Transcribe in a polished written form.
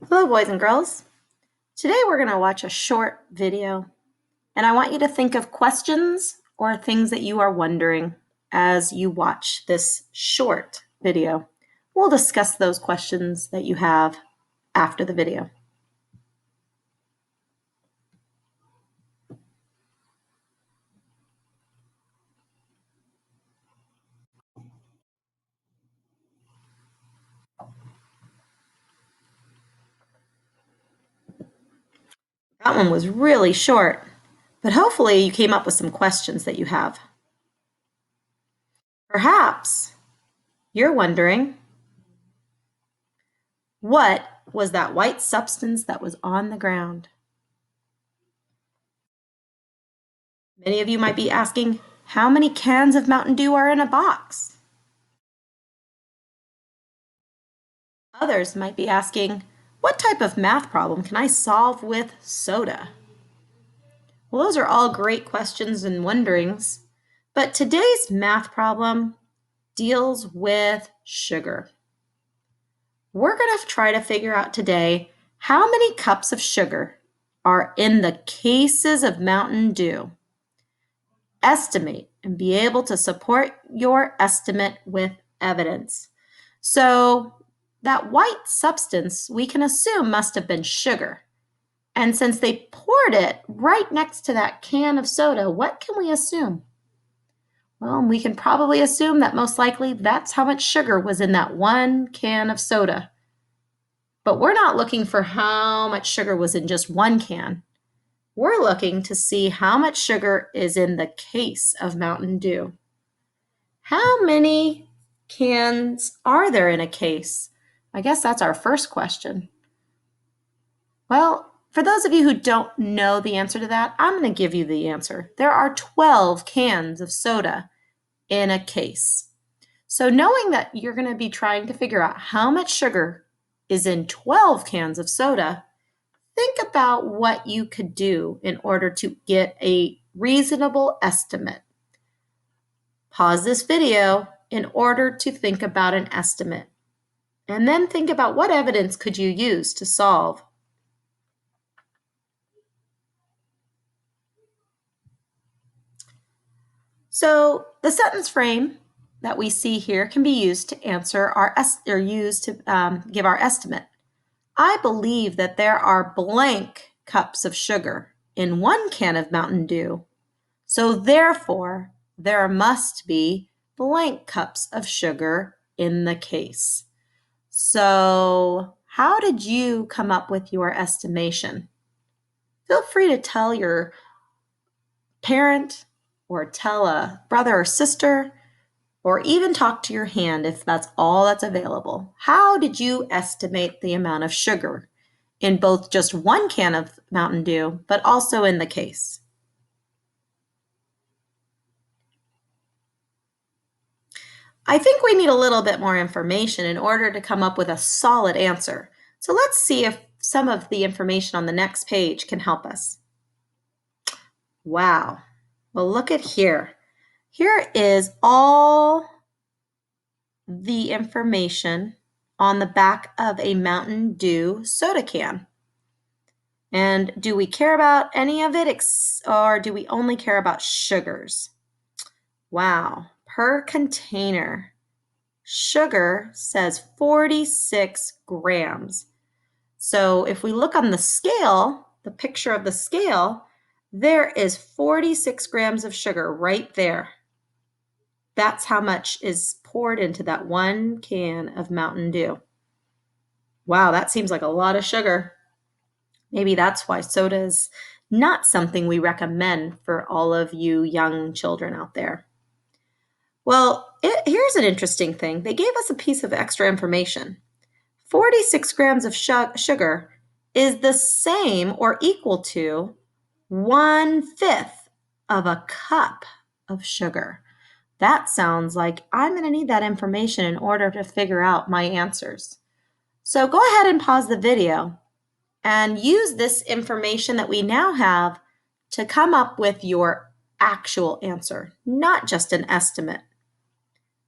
Hello, boys and girls. Today we're going to watch a short video, and I want you to think of questions or things that you are wondering as you watch this short video. We'll discuss those questions that you have after the video. That one was really short, but hopefully you came up with some questions that you have. Perhaps you're wondering, what was that white substance that was on the ground? Many of you might be asking, how many cans of Mountain Dew are in a box? Others might be asking, what type of math problem can I solve with soda? Well, those are all great questions and wonderings, but today's math problem deals with sugar. We're going to try to figure out today how many cups of sugar are in the cases of Mountain Dew. Estimate and be able to support your estimate with evidence. So that white substance we can assume must have been sugar. And since they poured it right next to that can of soda, what can we assume? Well, we can probably assume that most likely that's how much sugar was in that one can of soda. But we're not looking for how much sugar was in just one can. We're looking to see how much sugar is in the case of Mountain Dew. How many cans are there in a case? I guess that's our first question. Well, for those of you who don't know the answer to that, I'm going to give you the answer. There are 12 cans of soda in a case. So knowing that you're going to be trying to figure out how much sugar is in 12 cans of soda, think about what you could do in order to get a reasonable estimate. Pause this video in order to think about an estimate. And then think about what evidence could you use to solve. So the sentence frame that we see here can be used to answer give our estimate. I believe that there are blank cups of sugar in one can of Mountain Dew. So therefore, there must be blank cups of sugar in the case. So how did you come up with your estimation? Feel free to tell your parent or tell a brother or sister, or even talk to your hand if that's all that's available. How did you estimate the amount of sugar in both just one can of Mountain Dew, but also in the case? I think we need a little bit more information in order to come up with a solid answer. So let's see if some of the information on the next page can help us. Wow. Well, look at here. Here is all the information on the back of a Mountain Dew soda can. And do we care about any of it, or do we only care about sugars? Wow, per container, sugar says 46 grams. So if we look on the scale, the picture of the scale, there is 46 grams of sugar right there. That's how much is poured into that one can of Mountain Dew. Wow, that seems like a lot of sugar. Maybe that's why soda is not something we recommend for all of you young children out there. Well, here's an interesting thing. They gave us a piece of extra information. 46 grams of sugar is the same or equal to 1/5 of a cup of sugar. That sounds like I'm going to need that information in order to figure out my answers. So go ahead and pause the video and use this information that we now have to come up with your actual answer, not just an estimate.